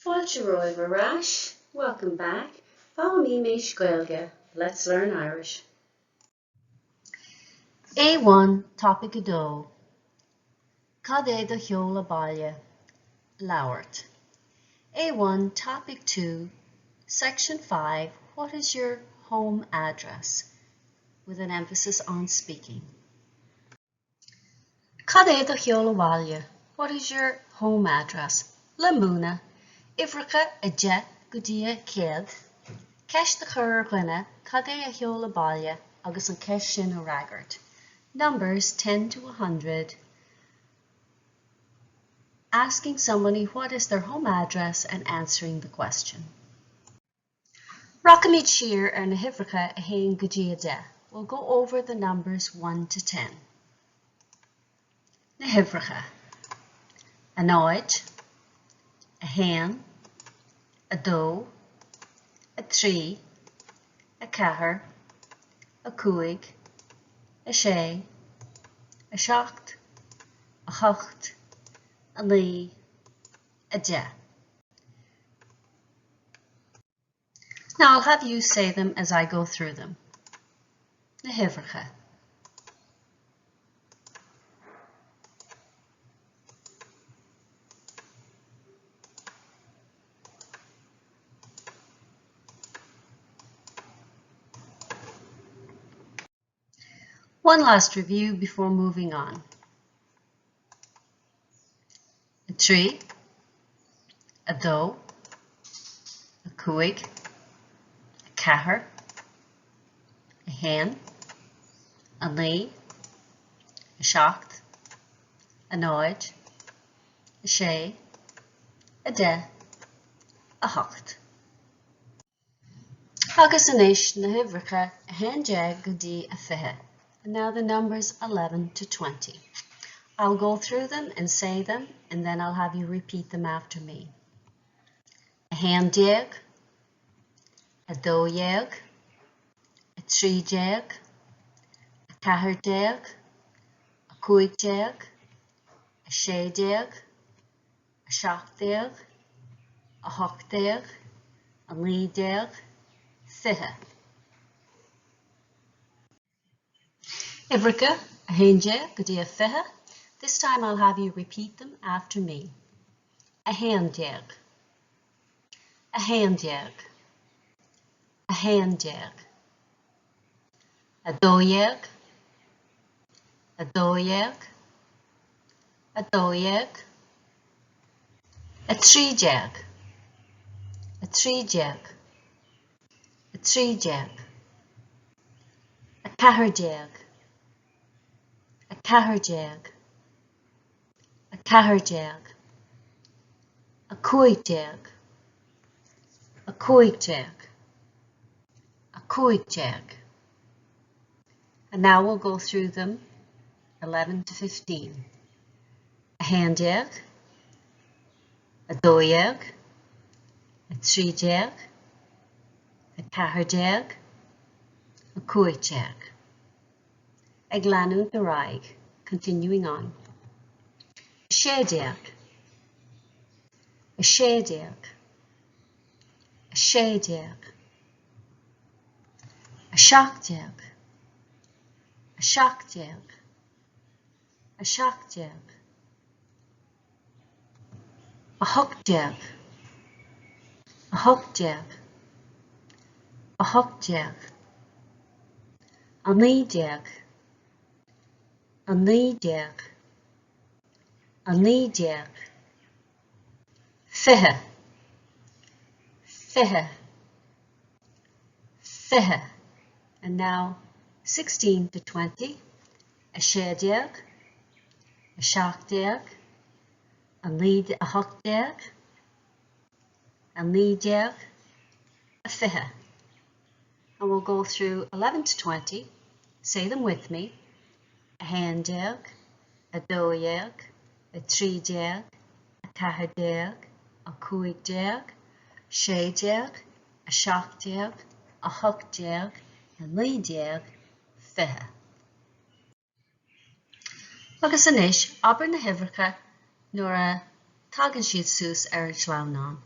Fáilte Rash, welcome back. Follow me, Miss Gaeilge. Let's learn Irish. A1 Topic Ado. Cad é do sheoladh baile? Labhairt. A1 Topic 2, Section 5. What is your home address? With an emphasis on speaking. Cad é do sheoladh baile? What is your home address? Limúna. Ifricha a de go dtí cead. Ceist de chur ghuine, cad é a sheoladh baile agus an ceist sin a ragart. Numbers 10 to 100. Asking somebody what is their home address and answering the question. Rachamid siar ar na hifricha a hain go dtí de. We'll go over the numbers 1 to 10. Na hifricha. An áid, a hain, a dó, a trí, a chathair, a cúig, a sé, a seacht, a chocht, a naoi, a de. Now I'll have you say them as I go through them. Na hifricha. One last review before moving on. A trí, a dó, a cúig, a chathair, a hain, a naoi, a seacht, an áid, a sé, a de, a hocht. Agus anois na hifricha a hain de go dtí a fiche. And now the numbers 11 to 20. I'll go through them and say them, and then I'll have you repeat them after me. A hain déag, a dó déag, a trí déag, a chathair déag, a cúig déag, a sé déag, a seacht déag, a hocht déag, a naoi déag, fiche. Ifricha, a hain de go dtí a fiche. This time I'll have you repeat them after me. A hain déag, a hain déag, a hain déag, a dó déag, a dó déag, a dó déag, a trí déag, a trí déag, a trí déag, a chathair déag, a chathair déag, a chathair déag, a cúig déag, a cúig déag, a cúig déag. And now we'll go through them 11 to 15. A hain déag, a dó déag, a trí déag, a chathair déag, a cúig déag. Ag leanúint na Raig, continuing on. A sé déag, a sé déag, a sé déag, a seacht déag, a seacht déag, a seacht déag, a hocht déag, a hocht déag, a hocht déag, a naoi déag, a naoi déag, a naoi déag, fiche, fiche, fiche. And now 16 to 20. A sé déag, a seacht déag, a naoi, a hocht déag, a naoi déag, a fiche. And we'll go through 11 to 20. Say them with me. A hain déag, a dó déag, a trí déag, a chathair déag, a cúig déag, sé déag, a seacht déag, a hocht déag, a naoi déag, fiche. Agus anois, aber na hifricha nuair a tagann siad suas ar an sleamhnán.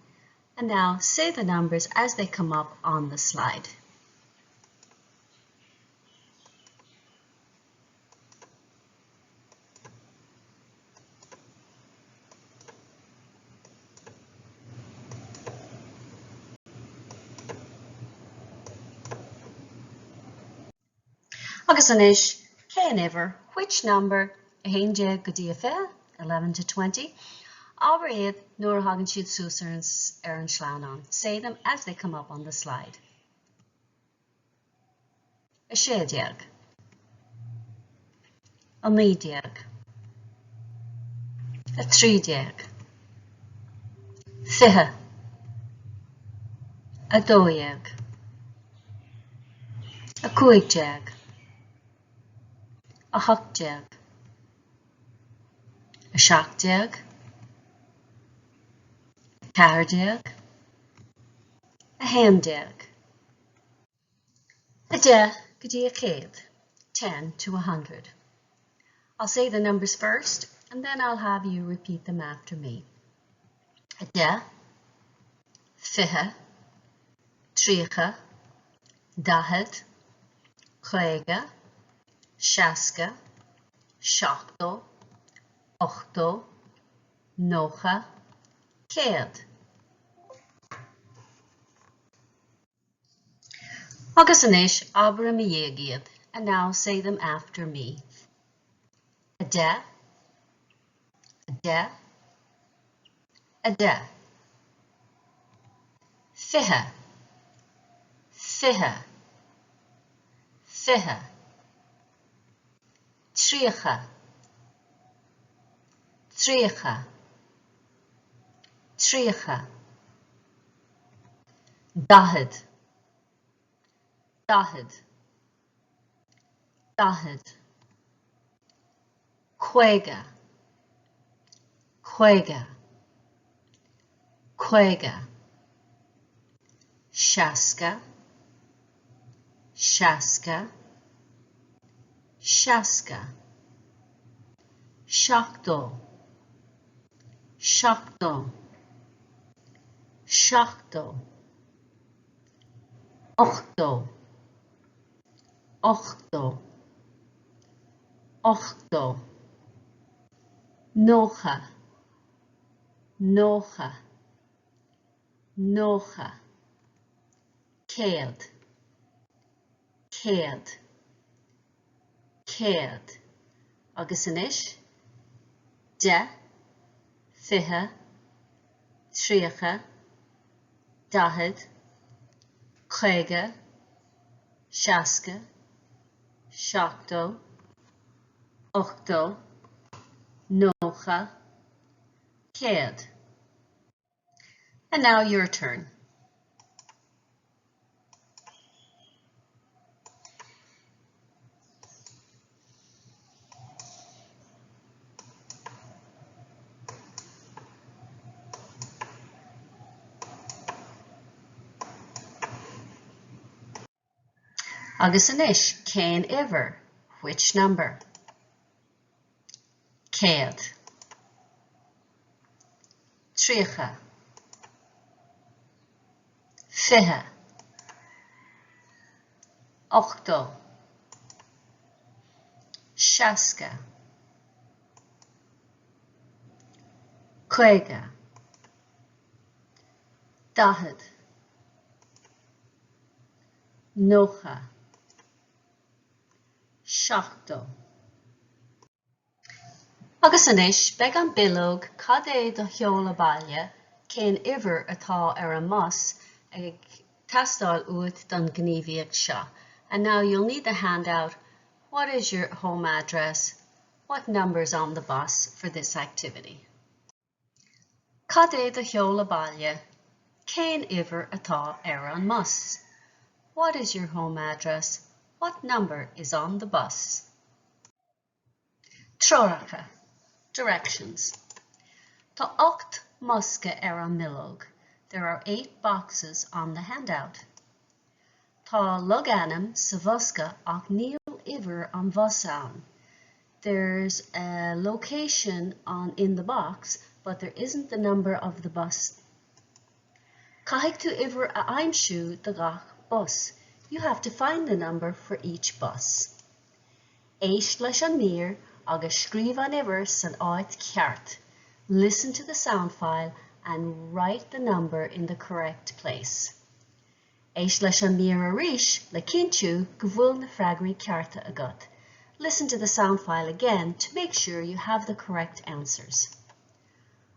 And now say the numbers as they come up on the slide. Agus anis, cé ever, which number, a héinge go dtí a fé, 11 to 20, ábhar iad nuair a hagann siad suas ar an sleanán. Say them as they come up on the slide. A sheoladh, a naodeag, a trídeag, fiche, a dóideag, a cúigdeag, a hochdeag, a seachdeag, a ceardeag, a haondeag, a 10 go dtí a cead, 10 to 100. I'll say the numbers first, and then I'll have you repeat them after me. A 10, fiche, tríocha, dahad, chéige, seasca, seachtó, ochtó, nócha, cead. Agus anis, ábhar am a dhéag, and now say them after me. A 10, a 10, a 10. Fiche, fiche, fiche. Tríocha, tríocha, tríocha. Dahad, dahad, dahad. Chéige, chéige, chéige. Seasca, seasca, seasca. Seachtó, seachtó, seachtó. Ochtó, ochtó, ochtó. Nócha, nócha, nócha. Cead, cead, cead. Agus anis, 10, fiche, tríocha, dahad, chéige, seasca, seachtó, ochtó, nócha, cead. And now your turn. Agus anis, cén ever, which number? Cead. Tríocha. Fiche. Ochtó. Seasca. Chéige. Dahad. Nócha. Seachtó. Agus anis, beag an bilóg cad é do sheoladh baile cén uimhir atá ar an mos ag tastáil uait don gníomhaíocht seo. And now you'll need the handout. What is your home address? What number's on the bus for this activity? Cad é do sheoladh baile cén uimhir atá ar an mos? What is your home address? What number is on the bus? Tróracha. Directions. Tá 8 musca ar an millóg. There are 8 boxes on the handout. Tá loganam sa bhosca ach níl uimhir an bhosán. There's a location in the box, but there isn't the number of the bus. Caithfidh tú uimhir a aimsiú de gach bus. You have to find the number for each bus. Éist leis an mír agus scríobh an uimhir san áit ceart. Listen to the sound file and write the number in the correct place. Éist leis an mír arís le cintiú go bhfuil na freagraí cearta agat. Listen to the sound file again to make sure you have the correct answers.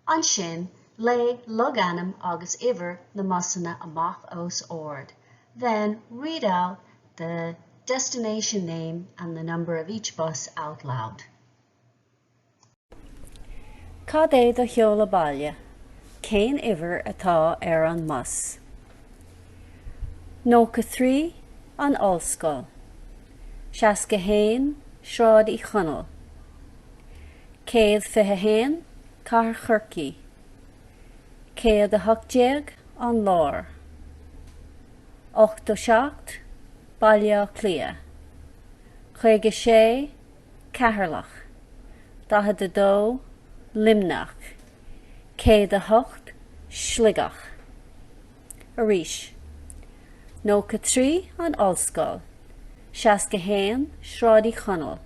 An sin, lay loganam agus iver na masana amach os ord. Then read out the destination name and the number of each bus out loud. Cad é do sheoladh baile, cén iver atá an mas. Nócha trí an ollscoil, seasca héin shráid I chonaill. Cead fiche héin cathair chorcaí. Cead a hochtdéag an lár. 87 baile clia. 56 ceathrlach. 42 limnach. 108 sligach. Arís. Nócha trí an ollscoil, seasca héin shráid I chonaill.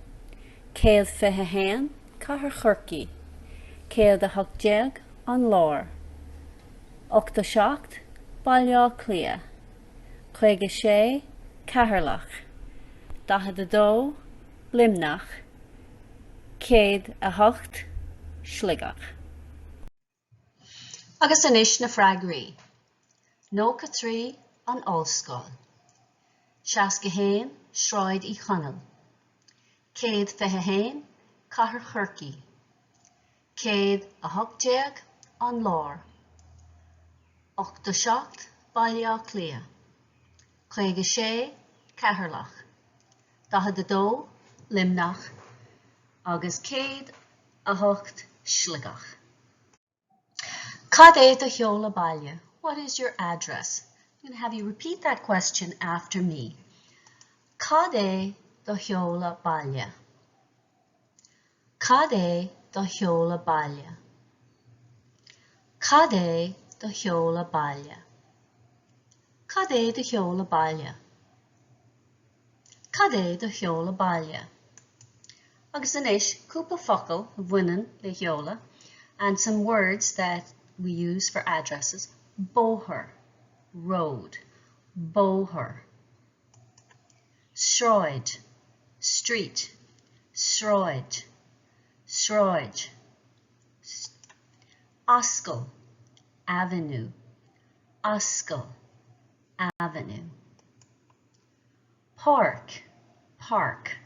Cead fiche héin cathair chorcaí. Cead a hochtdéag an lár. 87 baile clia. 56 ceathrlach. 42 limnach. 108 sligach. Agus inis na freagraí. Nócha trí an ollscoil. Seasca héin shráid I chonaill. Cead fiche héin cathair chorcaí. Cead a hochtdéag an lár. 87 baile clia. 56 ceathrlach. 42 limnach. Agus 108 sligach. Cad é do sheoladh baile? What is your address? I'm going to have you repeat that question after me. Cad é do sheoladh baile? Cad é do sheoladh baile? Cad é do sheoladh baile? Cad é do sheoladh baile? Cad é do sheoladh baile? Agus inis, cúpla focal bhuineann le sheoladh, and some words that we use for addresses. Bóthar, road. Bóthar. Shráid, street. Shráid, shráid. Oscail, avenue. Oscail, avenue. Park, park.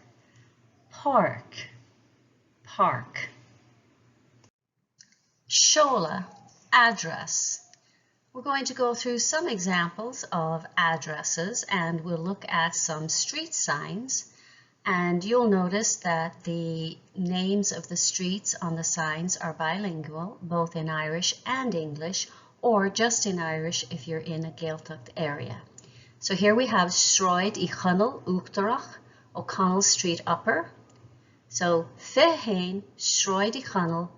Park, park. Sheoladh, address. We're going to go through some examples of addresses and we'll look at some street signs, and you'll notice that the names of the streets on the signs are bilingual, both in Irish and English, or just in Irish if you're in a Gaeilge area. So here we have Shráid I chonaill Uachtarach, O'Connell Street Upper. So Fiche Shráid I chonaill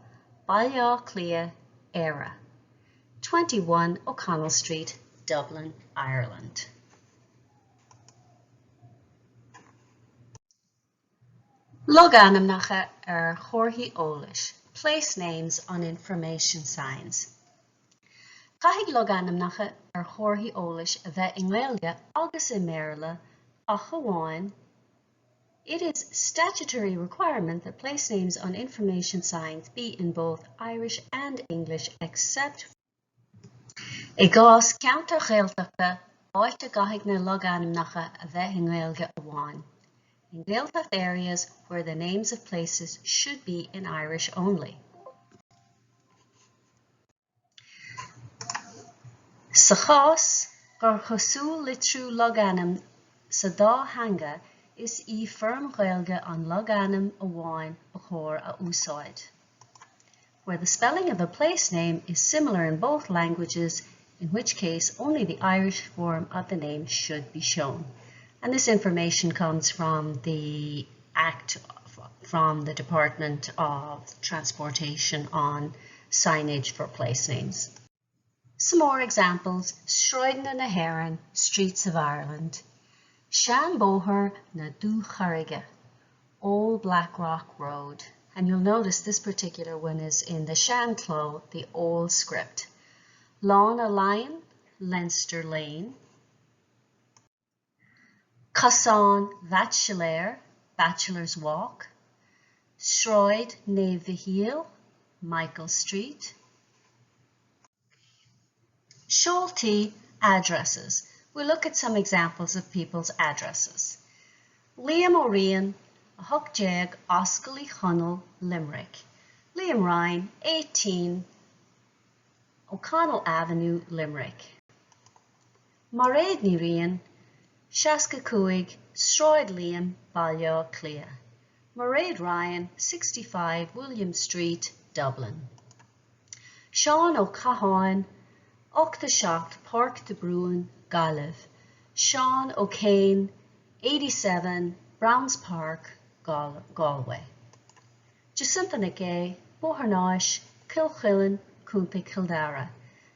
Baile Clia Éire. 21 O'Connell Street, Dublin, Ireland. Loganamnacha chorthaí eolais, place names on information signs. Caithfidh loganamnacha chorthaí eolais a bheith in Gaeilge agus in Méarla a chamháin. It is statutory requirement that place names on information signs be in both Irish and English except I gás ceantar Gaeltachta áilte gaithfidh na loganamnacha a bheith in Gaeilge amháin. In Gaeltacht areas where the names of places should be in Irish only. Sa chás gur chosúil litriú loganam sa dá hanga is I firm Gaeilge an loganam amháin a chóir a úsáid. Where the spelling of a place name is similar in both languages, in which case only the Irish form of the name should be shown. And this information comes from the Act from the Department of Transportation on signage for place names. Some more examples: Shroyden na Heron, Streets of Ireland. Shan Boher na Dúchaige, Old Black Rock Road. And you'll notice this particular one is in the Shanklaw, the old script. Lawn a Lion, Leinster Lane. Cassan Bachelor, Bachelor's Walk. Shroyd na Vihil, Michael Street. Sheoladh addresses. We'll look at some examples of people's addresses. Liam O'Rian, Huckjeg, Oscally Chunnell, Limerick. Liam Ryan, 18, O'Connell Avenue, Limerick. Mairead ní Rian, Shaskacuig, Shroyd Liam, Baile Clia. Mairead Ryan, 65, William Street, Dublin. Sean O'Cahan, Ochtashot, Park de Bruin, Gaeilge. Sean O'Kane, 87, Browns Park, Galway. Jacinta Nagay, Boharnáis, Kilchillan, Cúnta Kildara.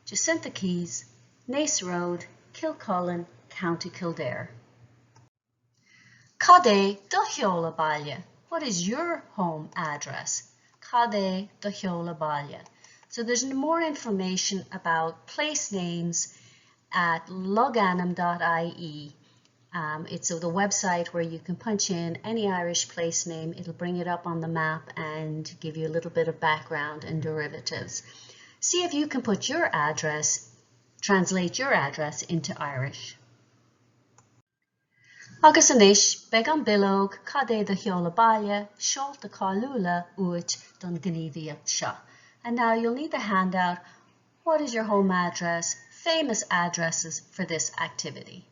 Jacinta Keys, Naas Road, Kilcullen, County Kildare. Cad do sheoladh baile. What is your home address? Cad do sheoladh baile. So there's more information about place names at loganum.ie. It's the website where you can punch in any Irish place name. It'll bring it up on the map and give you a little bit of background and derivatives. See if you can put your address, translate your address into Irish. Agus anis, beg an bilog, cad do sheoladh baile, seolta cáiliúla uit don gníomhaíocht seo. And now you'll need the handout. What is your home address? Famous addresses for this activity.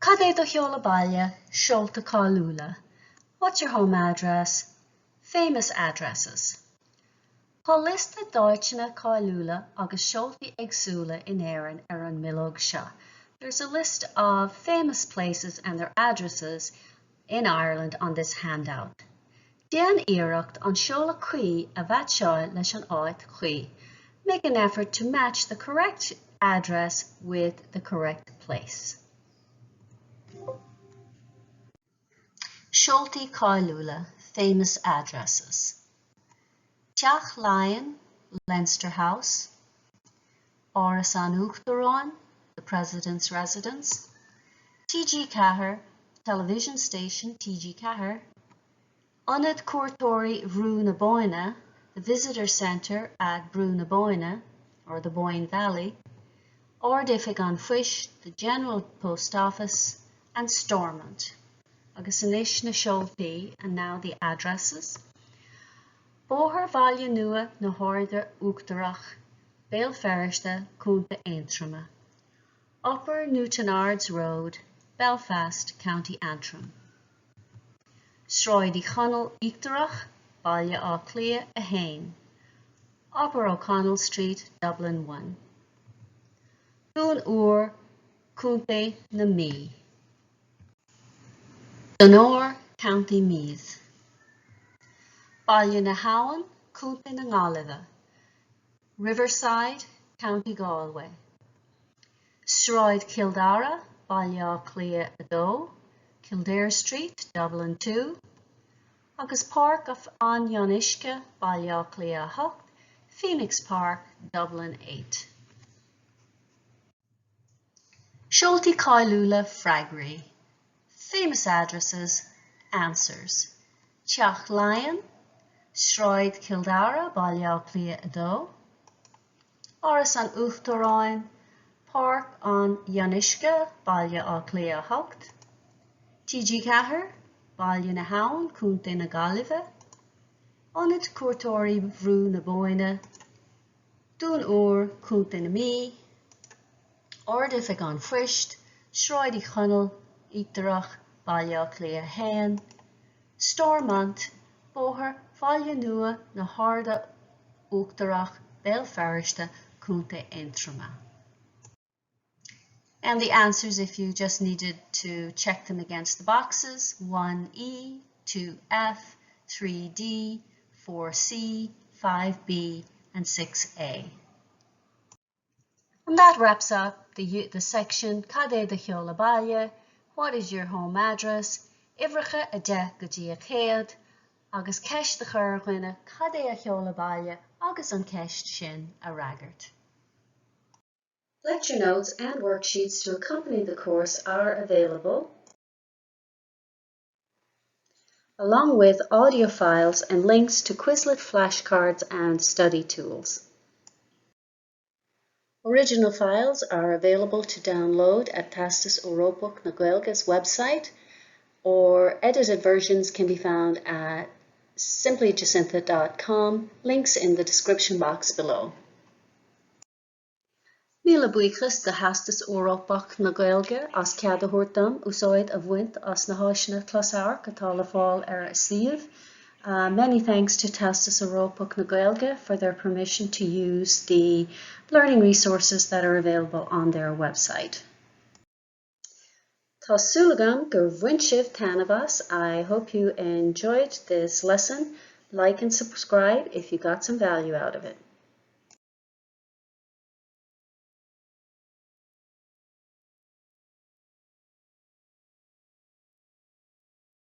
Cad do sheoladh baile, seolta cáiliúla. What's your home address? Famous addresses. Tá lista dáiteanna cáiliúla agus seoltaí éagsúla in Éireann ar an millog seo. There's a list of famous places and their addresses in Ireland on this handout. Déan iireacht an seoladh chuí a bheit seo leis an áit chuí. Make an effort to match the correct address with the correct place. Seoltaí cáiliúla, famous addresses. Teach Lion, Leinster House. Áras an Uachtaráin, the President's Residence. TG Cahir, television station TG Cahir. Onad Cuairteoirí Bhrú na Bóinne, the visitor centre at Bhrú na Bóinne, or the Boyne Valley. Ardifig an Fish, the General Post Office, and Stormont. Agus anis na seoltaí, and now the addresses. Bóthar Bhaile Nua na Háirde Uachtarach, Béal Ferriste, Cúnta Aintrama. Upper Newtonards Road, Belfast, County Antrim. Shroyd Chunnell Uachtarach, Baile á Clia a Hain. Upper O'Connell Street, Dublin 1. Dún Úr, Cúnta na Mí. Donor, County Meath. Baile na Howan, Cúnta na Gaeilge. Riverside, County Galway. Shroyd Kildara, Baile á Clia a Dó, Kildare Street, Dublin 2. Agus Park of an Ionisce, Baile á Clia a Hocht, Phoenix Park, Dublin 8. Seoltaí cáiliúla Fragri. Famous addresses, answers. Teach Lion, Shroyd Kildara, Baile á Clia a Dó. Áras an Uachtaráin, Park an Ionisce, Baile á Clia a Hocht. TG Cahir, Baile na Howan, Cúnta na Gaeilge. Onad Cuairteoirí Bhrú na Bóinne. Dún Úr, Cúnta na Mí. Ardifig an Frisht, Shroyd Chunnell Uachtarach, Baile á Clia a Hain. Stormont, Bóthar Bhaile Nua na Háirde Uachtarach, Béal Ferriste, Cúnta Aintrama. And the answers, if you just needed to check them against the boxes: 1E, 2F, 3D, 4C, 5B, and 6A. And that wraps up the section Cad é do sheoladh baile, what is your home address, Ibrecha a de go dtí a cead, agus ceist de chur dhuine cad é a sheoladh baile agus an ceist sin a Rannóg. Lecture notes and worksheets to accompany the course are available, along with audio files and links to Quizlet flashcards and study tools. Original files are available to download at Theastas Eorpach na Gaeilge's website, or edited versions can be found at simplyjacintha.com, links in the description box below. Míle buíochas de Theastas Eorpach na Gaeilge as cead a thuairt úsáid a bhaint as na háiseanna closamhairc atá le fáil ar suíomh. Many thanks to Theastas Eorpach na Gaeilge for their permission to use the learning resources that are available on their website. Tá súlagam gur bhaint sibh tanavas. I hope you enjoyed this lesson. Like and subscribe if you got some value out of it.